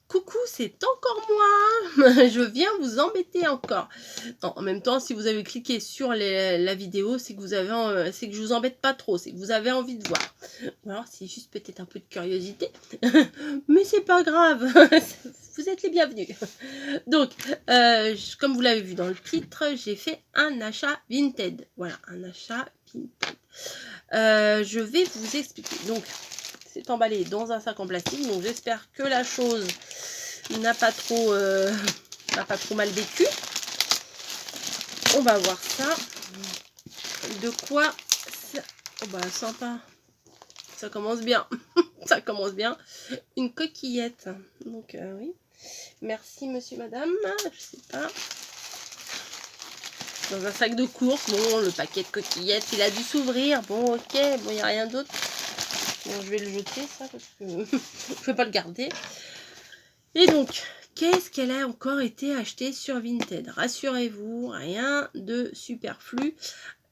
Coucou, c'est encore moi. Je viens vous embêter encore. Non, en même temps, si vous avez cliqué sur la vidéo, c'est que vous avez, c'est que je vous embête pas trop, c'est que vous avez envie de voir. Ou alors, c'est juste peut-être un peu de curiosité, mais c'est pas grave. Vous êtes les bienvenus. Donc, comme vous l'avez vu dans le titre, j'ai fait un achat Vinted. Voilà, un achat Vinted. Je vais vous expliquer. Donc, c'est emballé dans un sac en plastique, donc j'espère que la chose n'a pas trop mal vécu. On va voir ça. De quoi ça... Oh bah sympa. Ça commence bien. Ça commence bien. Une coquillette. Donc oui. Merci monsieur, madame. Je sais pas. Dans un sac de course. Bon, le paquet de coquillettes, il a dû s'ouvrir. Bon, ok. Bon, il n'y a rien d'autre. Bon, je vais le jeter, ça, parce que je ne vais pas le garder. Et donc, qu'est-ce qu'elle a encore été achetée sur Vinted? Rassurez-vous, rien de superflu.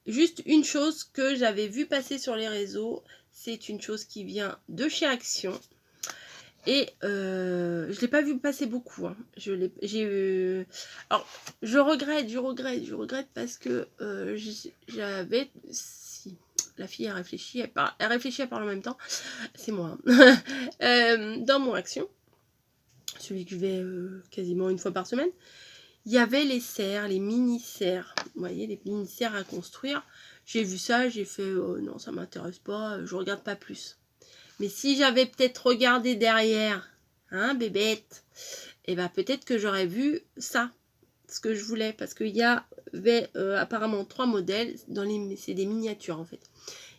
Juste une chose que j'avais vu passer sur les réseaux. C'est une chose qui vient de chez Action. Et je ne l'ai pas vu passer beaucoup. Hein. Alors, je regrette parce que j'avais... Si, la fille, elle réfléchit elle parle en même temps. C'est moi. Dans mon Action, celui que je vais quasiment une fois par semaine, il y avait les serres, les mini-serres. Vous voyez, les mini-serres à construire. J'ai vu ça, j'ai fait non, ça m'intéresse pas, je regarde pas plus. Mais si j'avais peut-être regardé derrière, hein, bébête, et ben peut-être que j'aurais vu ça, ce que je voulais, parce qu'il y avait apparemment 3 modèles, c'est des miniatures en fait.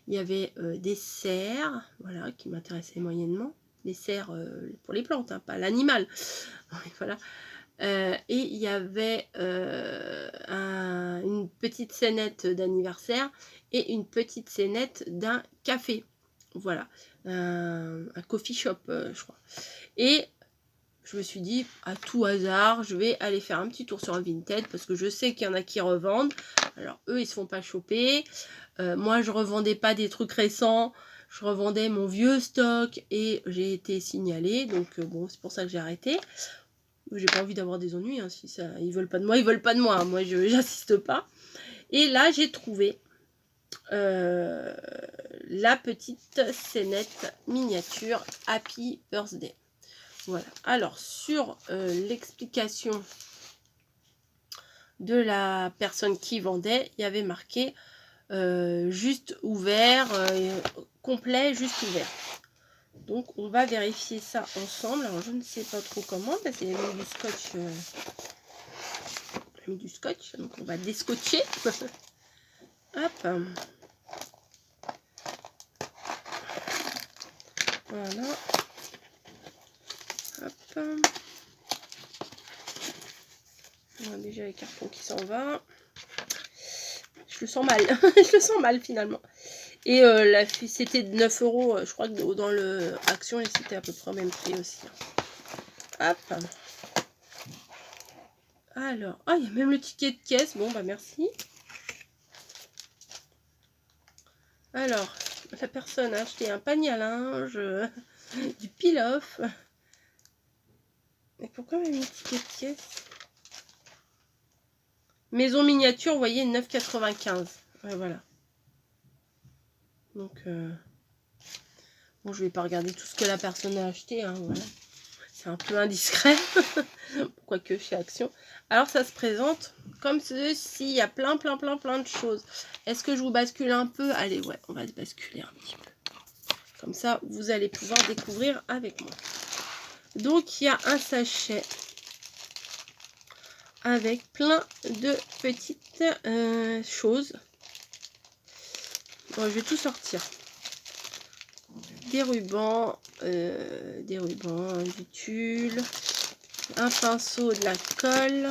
Il y avait des serres, voilà, qui m'intéressaient moyennement, des serres pour les plantes, hein, pas l'animal, voilà. Et il y avait une petite scénette d'anniversaire et une petite scénette d'un café. Voilà, un coffee shop, je crois. Et je me suis dit, à tout hasard, je vais aller faire un petit tour sur un Vinted parce que je sais qu'il y en a qui revendent. Alors, eux, ils se font pas choper. Moi, je revendais pas des trucs récents. Je revendais mon vieux stock et j'ai été signalée. Donc, bon, c'est pour ça que j'ai arrêté. J'ai pas envie d'avoir des ennuis. Hein, si ça, ils veulent pas de moi, ils veulent pas de moi. Moi, j'insiste pas. Et là, j'ai trouvé la petite scénette miniature Happy Birthday. Voilà. Alors, sur l'explication de la personne qui vendait, il y avait marqué juste ouvert, complet, juste ouvert. Donc, on va vérifier ça ensemble. Alors, je ne sais pas trop comment, parce qu'il y a mis du scotch. J'ai mis du scotch, donc on va descotcher. Hop. Voilà. Hop. On a déjà les cartons qui s'en va. Je le sens mal. Je le sens mal finalement. Et c'était de 9 €. Je crois que dans le Action, c'était à peu près au même prix aussi. Hop. Alors, ah, il y a même le ticket de caisse. Bon, bah merci. Alors, la personne a acheté un panier à linge, du peel-off. Et pourquoi elle a mis le ticket de caisse? Maison miniature, vous voyez, 9,95 €. Ouais, voilà. Donc, bon, je vais pas regarder tout ce que la personne a acheté. Hein, voilà. C'est un peu indiscret. Quoique chez Action. Alors, ça se présente comme ceci. Il y a plein de choses. Est-ce que je vous bascule un peu? Allez, ouais, on va se basculer un petit peu. Comme ça, vous allez pouvoir découvrir avec moi. Donc, il y a un sachet avec plein de petites choses. Bon, je vais tout sortir. Des rubans, du tulle, un pinceau, de la colle,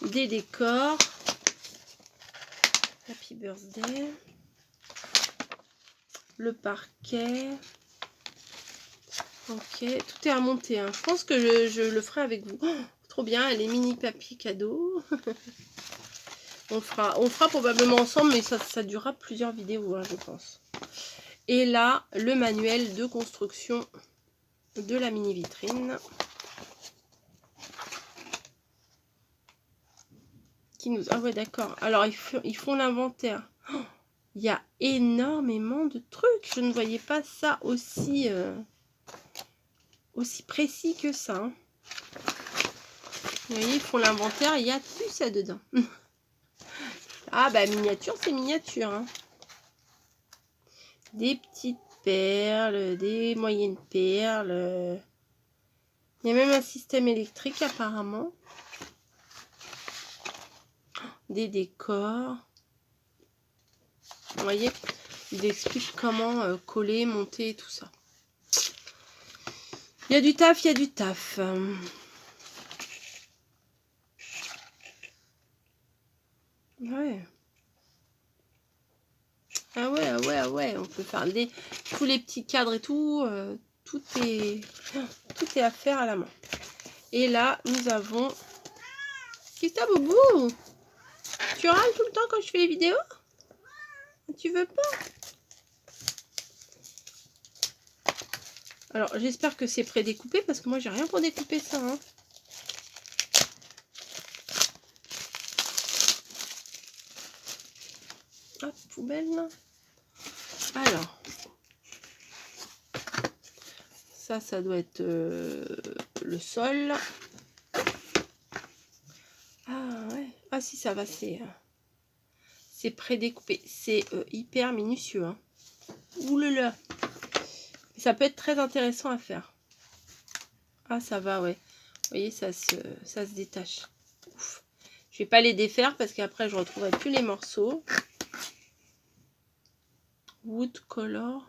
des décors. Happy Birthday. Le parquet. Ok, tout est à monter. Hein. Je pense que je le ferai avec vous. Oh, trop bien, les mini papiers cadeaux. on fera probablement ensemble, mais ça durera plusieurs vidéos, hein, je pense. Et là, le manuel de construction de la mini vitrine. qui nous... Ah ouais, d'accord. Alors, ils font l'inventaire. Oh, il y a énormément de trucs. Je ne voyais pas ça aussi, aussi précis que ça. Hein. Vous voyez, ils font l'inventaire. Il y a tout ça dedans. Ah bah, miniature, c'est miniature. Hein. Des petites perles, des moyennes perles. Il y a même un système électrique apparemment. Des décors. Vous voyez, ils expliquent comment coller, monter et tout ça. Il y a du taf, il y a du taf. Ouais. Ah ouais, ah ouais, ah ouais. On peut faire tous les petits cadres et tout. Tout est à faire à la main. Et là, nous avons... Qu'est-ce que t'as, Boubou? Tu râles tout le temps quand je fais les vidéos? Tu veux pas? Alors, j'espère que c'est pré-découpé parce que moi, j'ai rien pour découper ça. Hein. Hop, poubelle. Alors, ça doit être le sol. Ah ouais. Ah si, ça va, c'est pré-découpé. C'est hyper minutieux. Hein. Ouh là là. Ça peut être très intéressant à faire. Ah, ça va, ouais. Vous voyez, ça se détache. Ouf. Je vais pas les défaire parce qu'après, je retrouverai plus les morceaux. Wood color.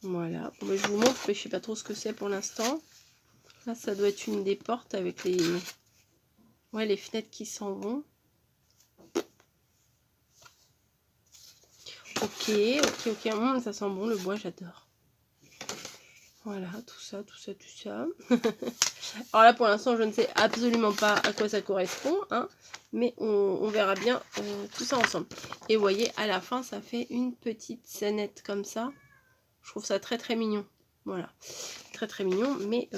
Voilà. Bon, je vous montre, mais je sais pas trop ce que c'est pour l'instant. Là, ça doit être une des portes avec les fenêtres qui s'en vont. Ok. Ça sent bon, le bois, j'adore. Voilà, tout ça. Alors là, pour l'instant, je ne sais absolument pas à quoi ça correspond, hein, mais on verra bien tout ça ensemble. Et vous voyez, à la fin, ça fait une petite scénette comme ça. Je trouve ça très très mignon. Voilà, très très mignon, mais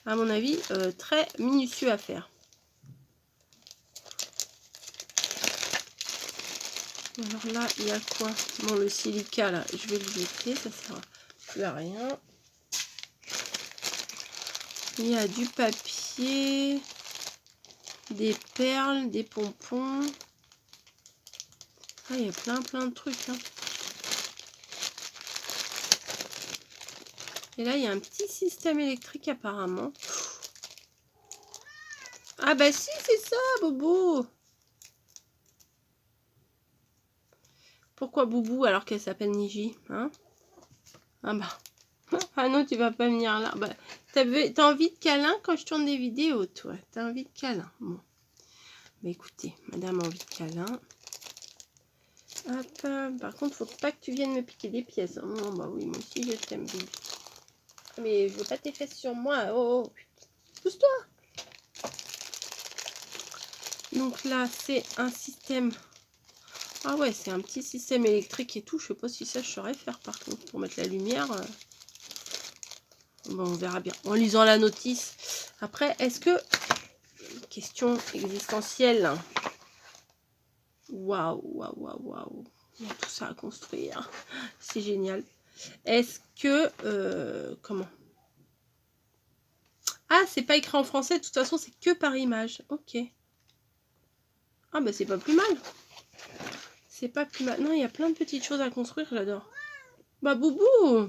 à mon avis, très minutieux à faire. Alors là, il y a quoi? Bon, le silica, là, je vais le jeter, ça sert plus à rien. Il y a du papier, des perles, des pompons. Ah, il y a plein de trucs. Hein. Et là, il y a un petit système électrique apparemment. Ah bah si, c'est ça, Bobo. Pourquoi Boubou alors qu'elle s'appelle Niji, hein? Ah bah. Ah non, tu vas pas venir là. Bah, t'as envie de câlin quand je tourne des vidéos, toi. T'as envie de câlin. Bon. Bah écoutez, madame a envie de câlin. Hop. Par contre, faut pas que tu viennes me piquer des pièces. Oh, bah oui, moi aussi je t'aime, Bibi. Mais je veux pas tes fesses sur moi. Oh. Pousse-toi. Donc là, c'est un système... Ah ouais, c'est un petit système électrique et tout. Je sais pas si ça, je saurais faire par contre. Pour mettre la lumière. Bon, on verra bien. En lisant la notice. Après, est-ce que... Question existentielle. Waouh. Il y a tout ça à construire. C'est génial. Est-ce que... comment? Ah, c'est pas écrit en français. De toute façon, c'est que par image. Ok. Ah, bah c'est pas plus mal. C'est pas plus mal. Non, il y a plein de petites choses à construire. J'adore. Bah, Boubou.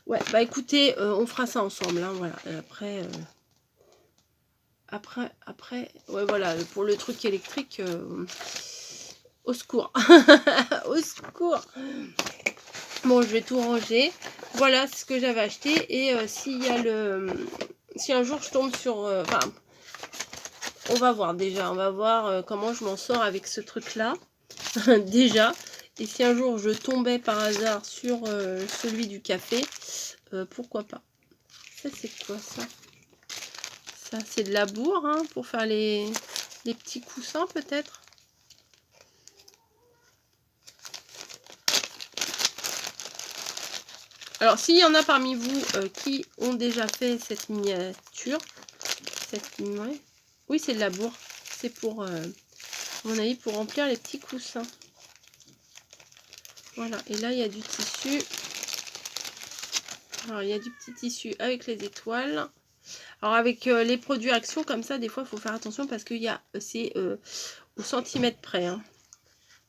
Ouais, bah écoutez, on fera ça ensemble. Hein, voilà. Après, ouais, voilà. Pour le truc électrique... au secours. Au secours. Bon, je vais tout ranger. Voilà ce que j'avais acheté. Et s'il y a si un jour je tombe sur... Enfin, on va voir déjà. On va voir comment je m'en sors avec ce truc-là. Déjà. Et si un jour je tombais par hasard sur celui du café, pourquoi pas. Ça, c'est quoi ça? Ça, c'est de la bourre hein, pour faire les petits coussins peut-être. Alors, s'il y en a parmi vous qui ont déjà fait cette miniature, Ouais. Oui, c'est de la bourre. C'est pour, à mon avis, pour remplir les petits coussins. Voilà. Et là, il y a du tissu. Alors, il y a du petit tissu avec les étoiles. Alors, avec les produits Action, comme ça, des fois, il faut faire attention parce qu'il y a, c'est au centimètre près. Hein.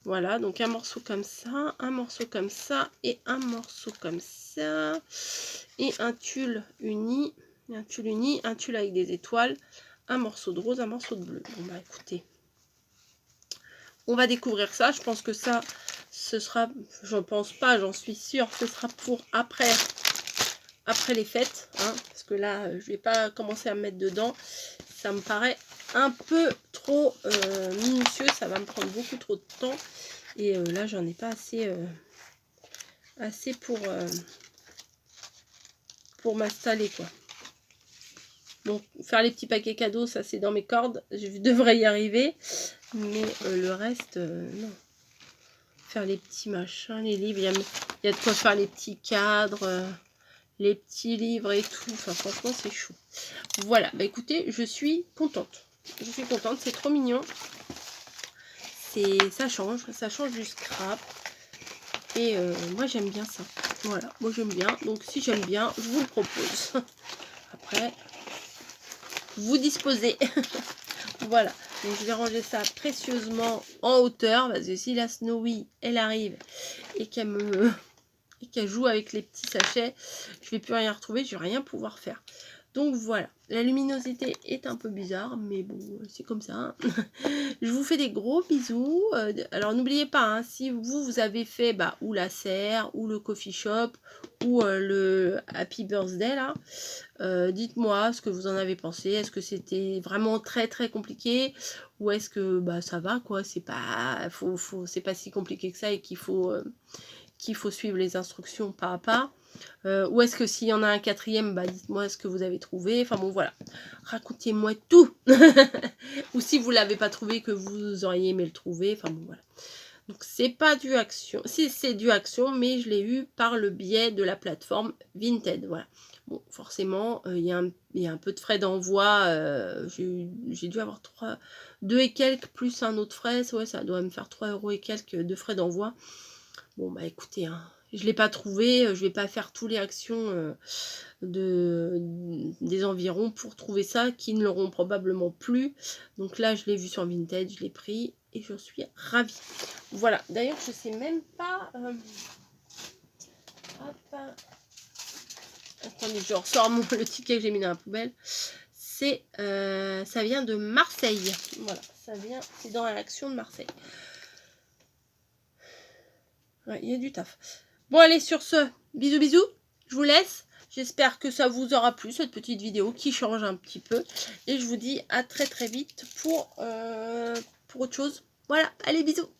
Voilà, donc un morceau comme ça, un morceau comme ça et un morceau comme ça. Et un tulle uni, un tulle avec des étoiles, un morceau de rose, un morceau de bleu. Bon bah écoutez, on va découvrir ça. Je pense que ça, ce sera, je pense pas, j'en suis sûre, ce sera pour après les fêtes. Hein, parce que là, je vais pas commencer à me mettre dedans. Ça me paraît un peu trop minutieux, ça va me prendre beaucoup trop de temps. Et là, j'en ai pas assez, assez pour m'installer, quoi. Donc, faire les petits paquets cadeaux, ça, c'est dans mes cordes. Je devrais y arriver. Mais le reste, non. Faire les petits machins, les livres. Il y a de quoi faire les petits cadres, les petits livres et tout. Enfin, franchement, c'est chaud. Voilà. Bah, écoutez, je suis contente. Je suis contente. C'est trop mignon. Ça change du scrap. Et moi, j'aime bien ça. Voilà, moi j'aime bien. Donc si j'aime bien, je vous le propose. Après, vous disposez. Voilà. Donc je vais ranger ça précieusement en hauteur. Parce que si la Snowy, elle arrive et qu'elle joue avec les petits sachets, je vais plus rien retrouver, je vais rien pouvoir faire. Donc voilà, la luminosité est un peu bizarre, mais bon, c'est comme ça. Hein. Je vous fais des gros bisous. Alors n'oubliez pas, hein, si vous avez fait ou la serre, ou le coffee shop, ou le Happy Birthday, là, dites-moi ce que vous en avez pensé. Est-ce que c'était vraiment très très compliqué, ou est-ce que ça va, quoi, c'est pas, c'est pas si compliqué que ça et qu'il faut suivre les instructions pas à pas. Ou est-ce que s'il y en a un quatrième, dites-moi ce que vous avez trouvé. Enfin bon, voilà. Racontez-moi tout. Ou si vous ne l'avez pas trouvé, que vous auriez aimé le trouver. Enfin bon, voilà. Donc, c'est pas du Action. Si, c'est du Action, mais je l'ai eu par le biais de la plateforme Vinted. Voilà. Bon, forcément, il y a un peu de frais d'envoi. J'ai dû avoir 2 et quelques, plus un autre frais. Ouais, ça doit me faire 3 € et quelques de frais d'envoi. Bon, écoutez, hein, je ne l'ai pas trouvé. Je ne vais pas faire tous les Actions des environs pour trouver ça, qui ne l'auront probablement plus. Donc là, je l'ai vu sur Vinted, je l'ai pris et je suis ravie. Voilà, d'ailleurs, je sais même pas... Attendez, je ressors le ticket que j'ai mis dans la poubelle. Ça vient de Marseille. Voilà, c'est dans l'Action de Marseille. Ouais, il y a du taf. Bon, allez, sur ce, bisous, bisous. Je vous laisse. J'espère que ça vous aura plu, cette petite vidéo qui change un petit peu. Et je vous dis à très très vite pour autre chose. Voilà, allez, bisous.